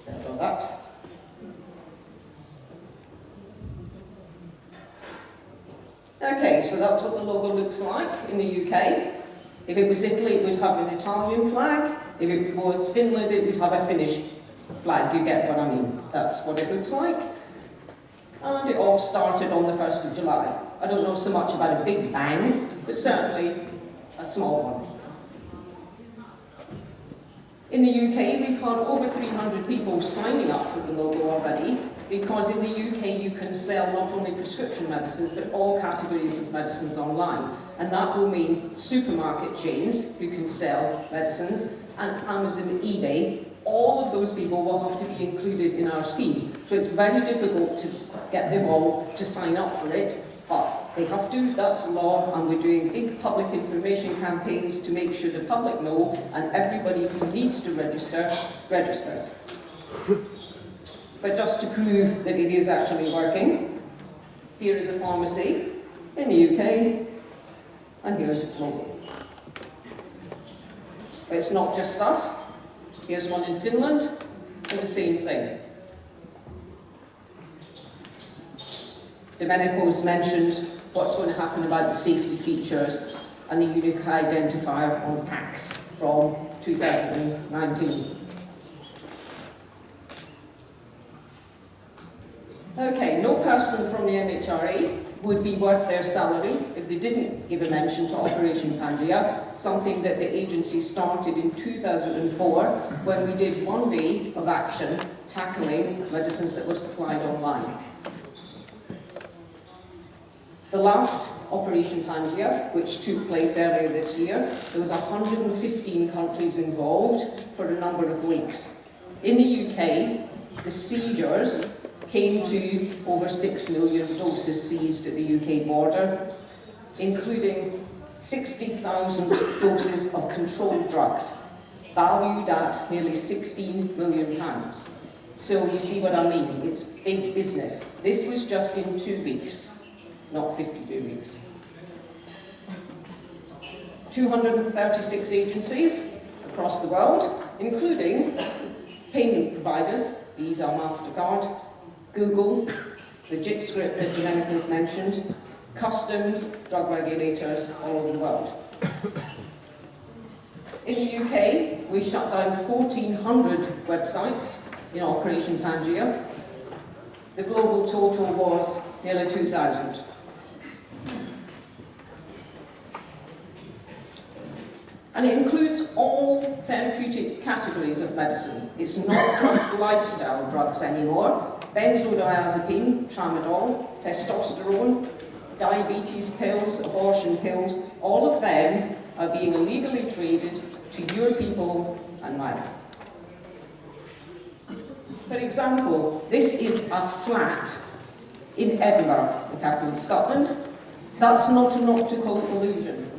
About that. Okay, so that's what the logo looks like in the UK. If it was Italy, it would have an Italian flag. If it was Finland, it would have a Finnish flag. You get what I mean. That's what it looks like. And it all started on the 1st of July. I don't know so much about a big bang, but certainly a small one. In the UK, we've had over 300 people signing up for the logo already, because in the UK you can sell not only prescription medicines, but all categories of medicines online. And that will mean supermarket chains who can sell medicines, and Amazon and eBay. All of those people will have to be included in our scheme. So it's very difficult to get them all to sign up for it, but they have to, that's the law, and we're doing big public information campaigns to make sure the public know, and everybody who needs to register, registers. But just to prove that it is actually working, here is a pharmacy in the UK, and here's its logo. But it's not just us. Here's one in Finland, and the same thing. Domeniko's mentioned what's going to happen about the safety features and the unique identifier on packs from 2019. Okay, no person from the MHRA would be worth their salary if they didn't give a mention to Operation Pangaea, something that the agency started in 2004 when we did 1 day of action tackling medicines that were supplied online. The last Operation Pangaea, which took place earlier this year, there was 115 countries involved for a number of weeks. In the UK, the seizures came to over 6 million doses seized at the UK border, including 60,000 doses of controlled drugs, valued at nearly £16 million. So you see what I mean, it's big business. This was just in 2 weeks, not 52 weeks. 236 agencies across the world, including payment providers, Visa, MasterCard, Google, the JIT script that Domeniko's mentioned, customs, drug regulators all over the world. In the UK, we shut down 1,400 websites in Operation Pangaea. The global total was nearly 2,000. And it includes all therapeutic categories of medicine. It's not just lifestyle drugs anymore. Benzodiazepine, tramadol, testosterone, diabetes pills, abortion pills, all of them are being illegally traded to your people and mine. For example, this is a flat in Edinburgh, the capital of Scotland. That's not an optical illusion.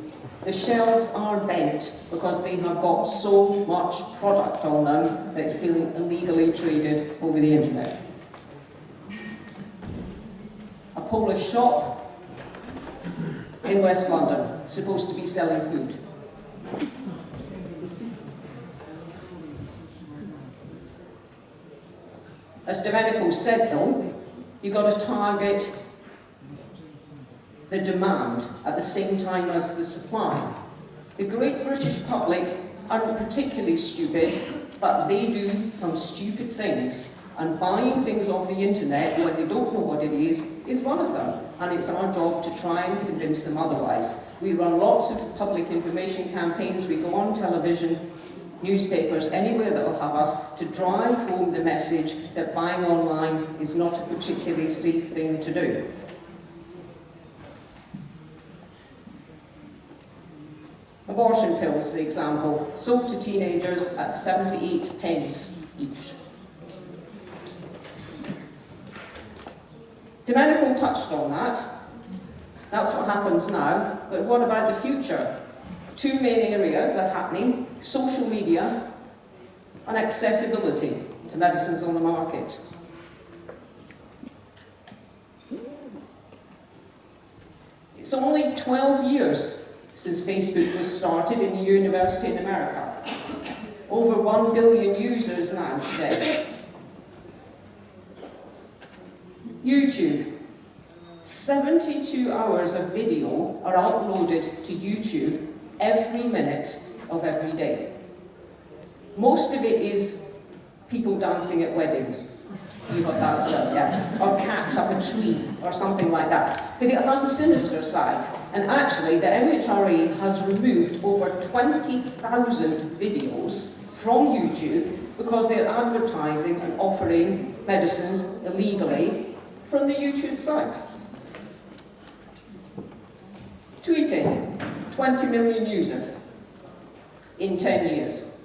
The shelves are bent because they have got so much product on them that it's being illegally traded over the internet. A Polish shop in West London, supposed to be selling food. As Domeniko said though, you've got to target the demand at the same time as the supply. The great British public aren't particularly stupid, but they do some stupid things. And buying things off the internet when they don't know what it is one of them. And it's our job to try and convince them otherwise. We run lots of public information campaigns, we go on television, newspapers, anywhere that will have us, to drive home the message that buying online is not a particularly safe thing to do. Abortion pills, for example, sold to teenagers at 78 pence each. Domeniko touched on that. That's what happens now. But what about the future? 2 main areas are happening: social media and accessibility to medicines on the market. It's only 12 years since Facebook was started in a university in America. Over 1 billion users now today. YouTube. 72 hours of video are uploaded to YouTube every minute of every day. Most of it is people dancing at weddings. You got that as well, yeah. Or cats up a tree, or something like that. But it has a sinister side. And actually, the MHRA has removed over 20,000 videos from YouTube because they're advertising and offering medicines illegally from the YouTube site. Tweeting, 20 million users in 10 years.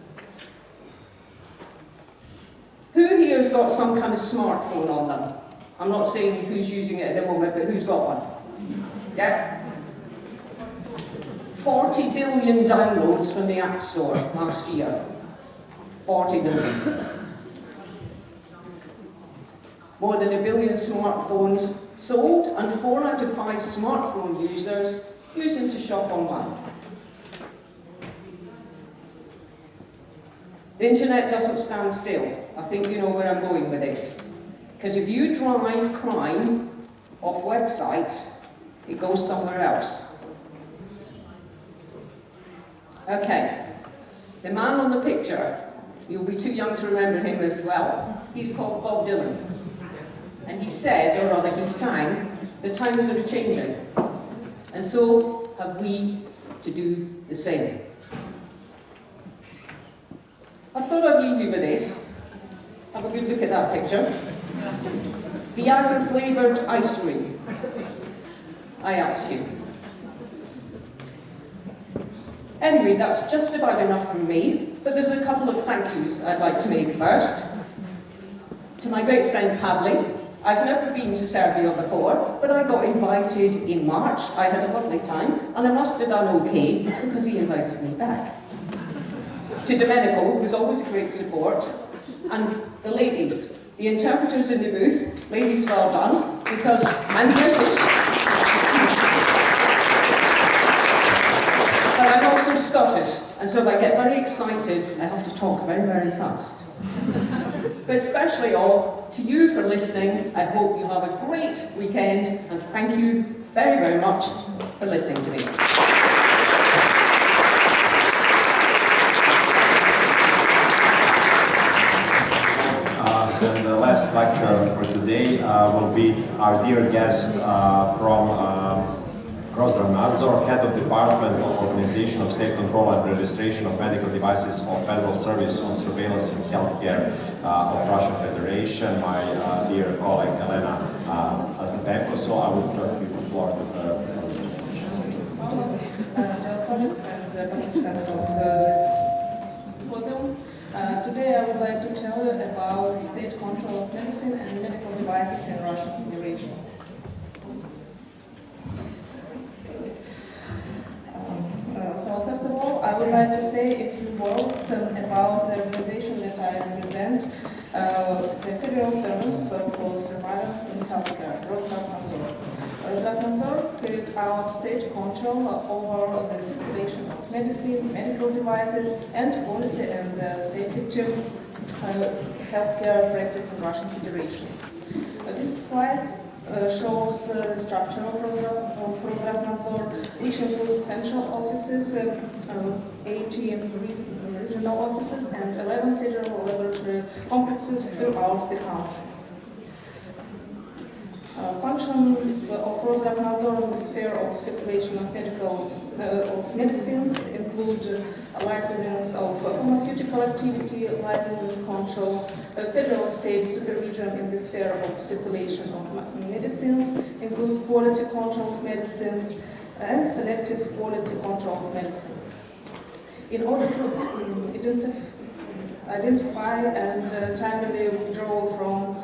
Who here has got some kind of smartphone on them? I'm not saying who's using it at the moment, but who's got one? Yeah? 40 billion downloads from the App Store last year. 40 billion. More than 1 billion smartphones sold, and 4 out of 5 smartphone users use them to shop online. The internet doesn't stand still. I think you know where I'm going with this. Because if you drive crime off websites, it goes somewhere else. Okay. The man on the picture, you'll be too young to remember him as well. He's called Bob Dylan. And he said, or rather he sang, the times are changing. And so have we to do the same. I thought I'd leave you with this. Have a good look at that picture. Viagra-flavoured ice cream. I ask you. Anyway, that's just about enough from me, but there's a couple of thank yous I'd like to make first. To my great friend Pavle. I've never been to Serbia before, but I got invited in March. I had a lovely time, and I must have done okay because he invited me back. To Domeniko, who's always a great support, and the ladies, the interpreters in the booth, ladies, well done, because I'm British. But I'm also Scottish, and so if I get very excited, I have to talk very, very fast. But especially all to you for listening. I hope you have a great weekend, and thank you very, very much for listening to me. And the last lecture for today will be our dear guest from Nadzor, Head of Department of Organization of State Control and Registration of Medical Devices of Federal Service on Surveillance in Healthcare of Russian Federation, my dear colleague Elena Astapenko. So I will just give the floor to her. Dear colleagues and participants of this symposium, today I would like to tell you about state control of medicine and medical devices in Russian Federation. So first of all, I would like to say a few words about the organization that I represent, the Federal Service for Surveillance in Healthcare, Rosnadzor. Rosnadzor carried out state control over the circulation of medicine, medical devices, and quality and safety healthcare practice in Russian Federation. This slide shows the structure of Rosnadzor, which includes central offices, 80 regional offices, and 11 federal laboratory complexes throughout the country. Functions of Rosnadzor in the sphere of circulation of medicines include licenses of pharmaceutical activity, licenses control, federal state supervision in the sphere of circulation of medicines, includes quality control of medicines, and selective quality control of medicines. In order to identify and timely withdraw from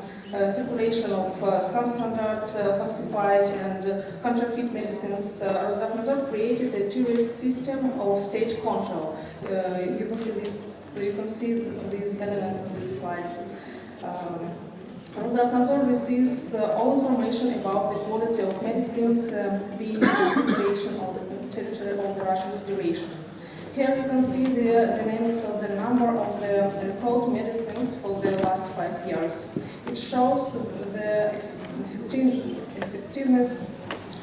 circulation of substandard, falsified, and counterfeit medicines, Rosnadzor created a two-rate system of state control. You can see these elements on this slide. Rosnadzor receives all information about the quality of medicines being in circulation on the territory of the Russian Federation. Here you can see the dynamics of the number of the recalled medicines for the last 5 years. It shows the effectiveness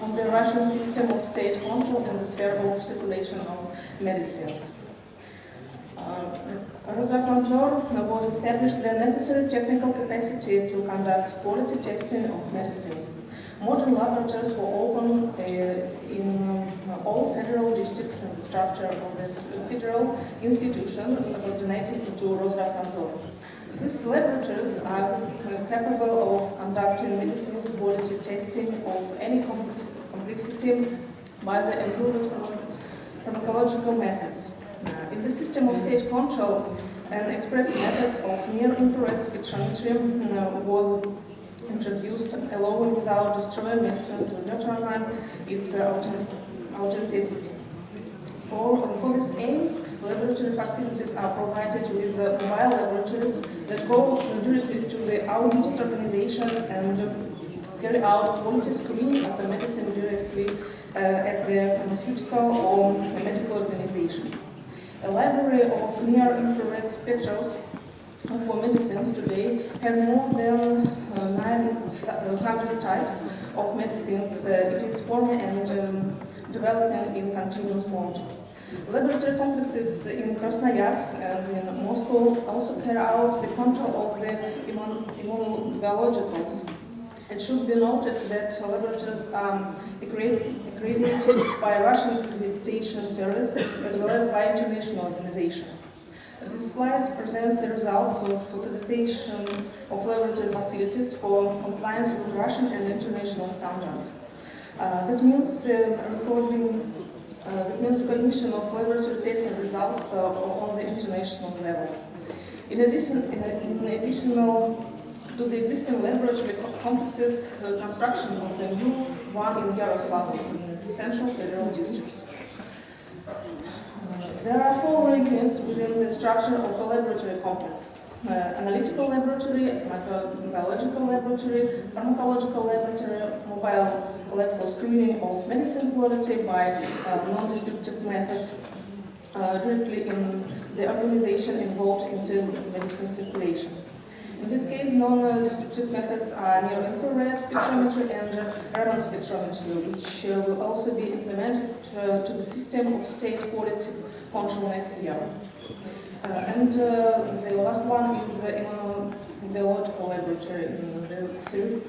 of the Russian system of state control in the sphere of circulation of medicines. Rosnefnadzor was established the necessary technical capacity to conduct quality testing of medicines. Modern laboratories were open in all federal districts and the structure of the federal institution subordinated to Rosnefnadzor. These laboratories are capable of conducting medicines quality testing of any complexity by the improved pharmacological methods. In the system of state control, an express methods of near-infrared spectrometry was introduced, allowing without destroying medicines to determine its authenticity. For this aim, laboratory facilities are provided with mobile laboratories that go directly to the audited organization and carry out quality screening of a medicine directly at the pharmaceutical or medical organization. A library of near-infrared spectrals for medicines today has more than 900 types of medicines. It is forming and developing in continuous mode. Laboratory complexes in Krasnoyarsk and in Moscow also carry out the control of the immunobiologicals. It should be noted that laboratories are accredited by Russian accreditation service as well as by international organization. This slide presents the results of accreditation of laboratory facilities for compliance with Russian and international standards. That means recognition of laboratory testing results on the international level. In addition to the existing laboratory complexes, construction of the new one in Yaroslavl, in the Central Federal District. There are 4 units within the structure of a laboratory complex. Analytical laboratory, microbiological laboratory, pharmacological laboratory, mobile lab for screening of medicine quality by non-destructive methods directly in the organization involved into medicine circulation. In this case, non-destructive methods are near-infrared spectrometry and Raman spectrometry, which will also be implemented to the system of state quality control next year. And the last one is immunobiological laboratory. The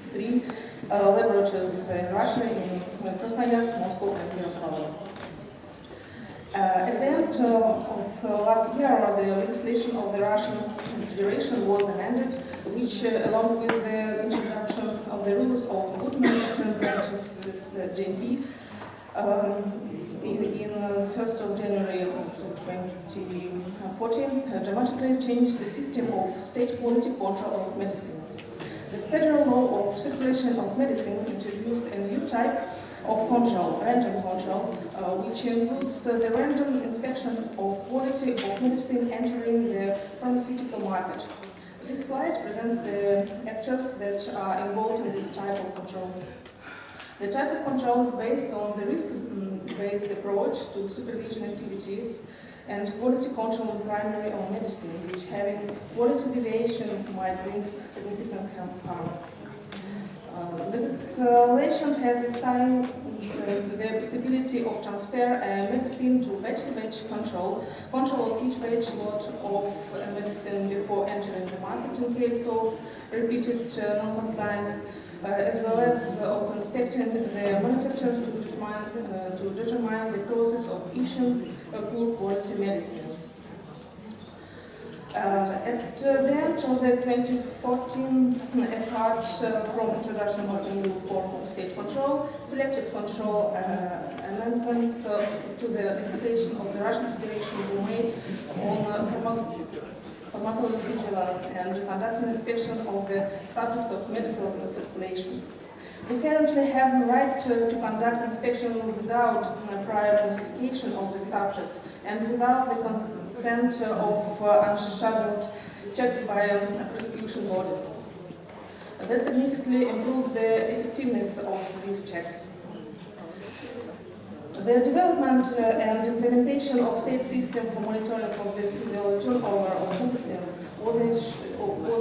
three laboratories in Russia, in Krasnoyarsk, Moscow, and Yaroslavl. At the end of last year, the legislation of the Russian Federation was amended, which, along with the introduction of the rules of good management practices (GMP), in 1st of January 2014, dramatically changed the system of state quality control of medicines. The federal law of circulation of medicine introduced a new type of control, random control, which includes the random inspection of quality of medicine entering the pharmaceutical market. This slide presents the actors that are involved in this type of control. The type of control is based on the risk-based approach to supervision activities and quality control primary on medicine, which having quality deviation might bring significant health harm. Legislation has assigned the possibility of transfer medicine to batch-to-batch control of each batch lot of medicine before entering the market in case of repeated non-compliance, as well as of inspecting the manufacturer to determine the process of issuing poor quality medicines. At the end of the 2014, apart from introduction of a new form of state control, selective control amendments to the legislation of the Russian Federation were made on pharmacovigilance and conducting inspection of the subject of medical circulation. We currently have the right to conduct inspection without prior classification of the subject and without the consent of unscheduled checks by prosecution bodies. This significantly improved the effectiveness of these checks. The development and implementation of state system for monitoring of the civil turnover of medicines was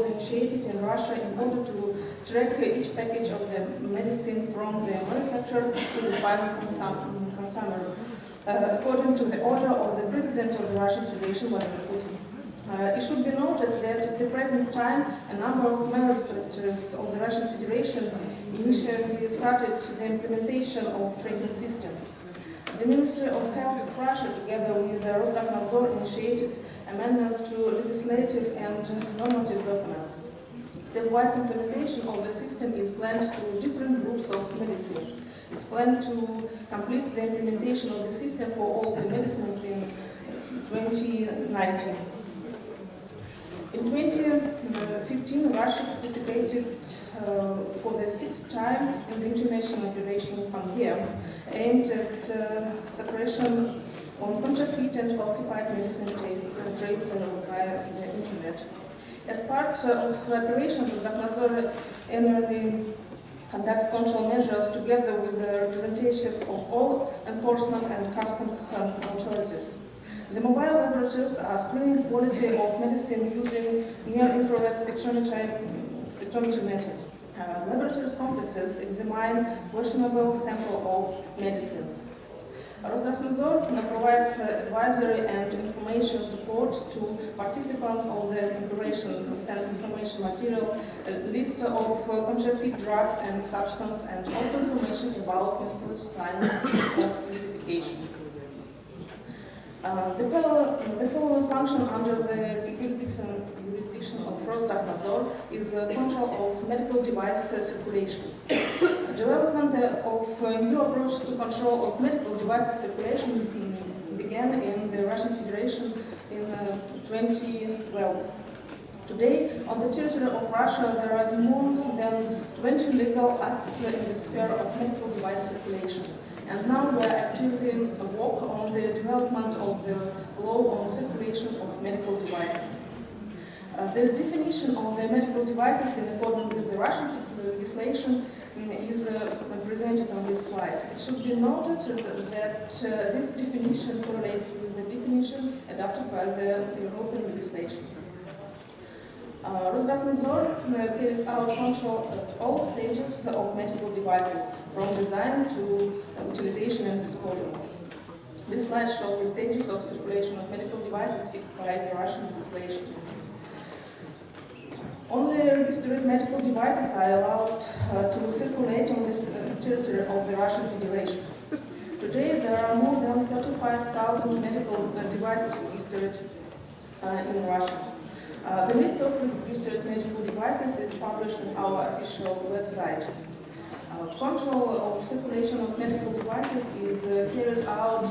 initiated in Russia in order to track each package of the medicine from the manufacturer to the final consumer, according to the order of the President of the Russian Federation, Vladimir Putin. It should be noted that at the present time, a number of manufacturers of the Russian Federation initially started the implementation of tracking system. The Ministry of Health of Russia, together with the Rosnefnadzor, initiated amendments to legislative and normative documents. Stepwise implementation of the system is planned to different groups of medicines. It's planned to complete the implementation of the system for all the medicines in 2019. In 2015, Russia participated for the 6th time in the international operation Pandemia, aimed at suppression on counterfeit and falsified medicine trade via the internet. As part of Operation Rosnefnadzor annually conducts control measures together with the representatives of all enforcement and customs authorities. The mobile laboratories are screening quality of medicine using near-infrared spectrometry method. Laboratories complexes examine questionable sample of medicines. Rosnefnadzor provides advisory and information support to participants of the operation, sends information material, a list of counterfeit drugs and substances, and also information about installed signs of falsification. The following function under the jurisdiction of Rosnefnadzor is control of medical device circulation. Development of new approach to control of medical devices circulation began in the Russian Federation in 2012. Today, on the territory of Russia, there are more than 20 legal acts in the sphere of medical device circulation. And now we are actively work on the development of the law on circulation of medical devices. The definition of the medical devices in accordance with the Russian legislation is presented on this slide. It should be noted that this definition correlates with the definition adopted by the European legislation. Rosnefnadzor carries out control at all stages of medical devices, from design to utilization and disposal. This slide shows the stages of circulation of medical devices fixed by the Russian legislation. Only registered medical devices are allowed to circulate on the territory of the Russian Federation. Today, there are more than 35,000 medical devices registered in Russia. The list of registered medical devices is published on our official website. Control of circulation of medical devices is carried out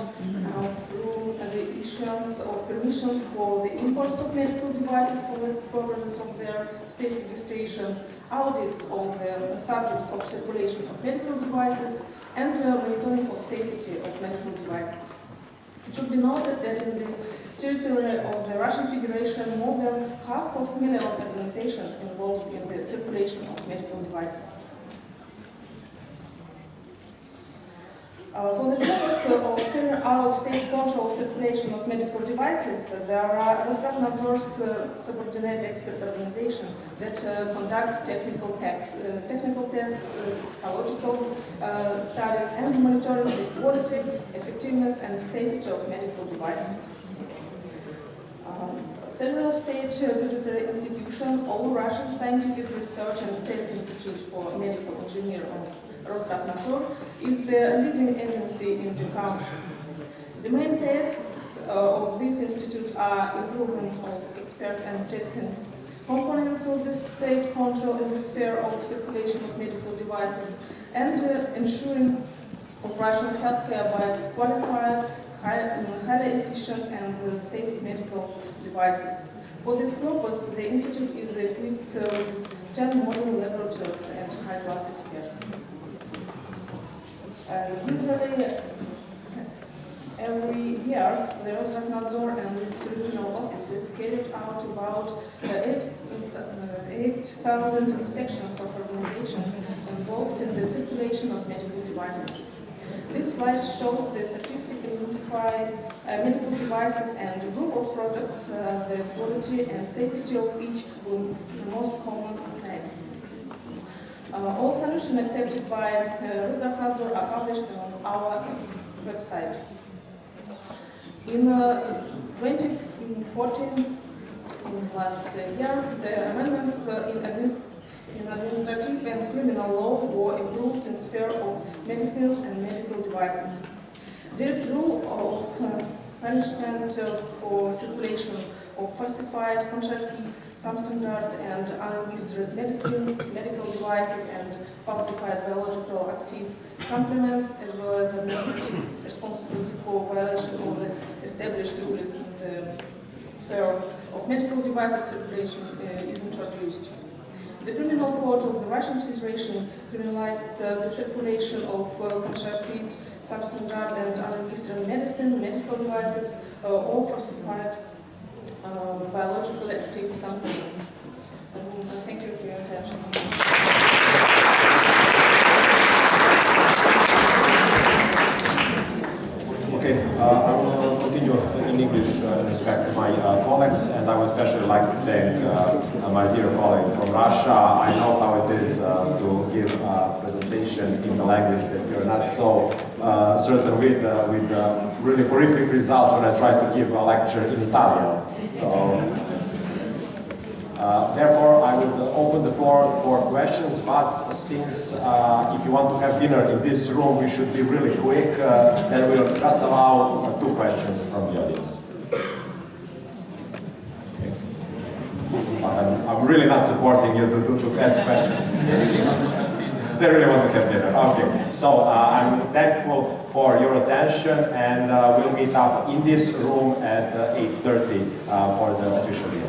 through the issuance of permission for the imports of medical devices for the purposes of their state registration, audits of the subject of circulation of medical devices, and monitoring of safety of medical devices. It should be noted that in the territory of the Russian Federation, more than half of million organizations involved in the circulation of medical devices. For the purpose of carrying out state control of circulation of medical devices, there are Rosnefnadzor's subordinate expert organizations that conduct technical tests, psychological studies, and monitoring the quality, effectiveness, and safety of medical devices. Federal State Budgetary Institution, all Russian Scientific Research and Test Institute for Medical Engineer of Rosnefnadzor is the leading agency in the country. The main tasks of this institute are improvement of expert and testing components of the state control in the sphere of circulation of medical devices, and ensuring of Russian healthcare by qualified, highly efficient and safe medical devices. For this purpose, the Institute is equipped with 10 modern laboratories and high-class experts. Usually, every year, the Rosnefnadzor and its regional offices carried out about 8,000 inspections of organizations involved in the circulation of medical devices. This slide shows the statistically identified medical devices and group of products, the quality and safety of each with the most common names. All solutions accepted by Rosnefnadzor are published on our website. In 2014, in the last year. The amendments in administrative and criminal law were improved in the sphere of medicines and medical devices. Direct rule of punishment for circulation of falsified, counterfeit, substandard and unregistered medicines, medical devices and falsified biological active supplements, as well as administrative responsibility for violation of the established rules in the sphere of medical devices circulation is introduced. The Criminal Code of the Russian Federation criminalized the circulation of counterfeit, substandard and unregistered medicine, medical devices, or falsified biological active supplements. Thank you for your attention. Okay, I will continue in English in respect to my colleagues, and I would especially like to thank my dear colleague from Russia. I know how it is to give a presentation in the language that you're not so certain with really horrific results when I try to give a lecture in Italian. So, therefore, I would open the floor for questions, but since if you want to have dinner in this room, we should be really quick, then we'll just allow 2 questions from the audience. Okay. I'm really not supporting you to ask questions. They really want to have dinner. Okay, so I'm thankful for your attention, and we'll meet up in this room at 8:30 for the official dinner.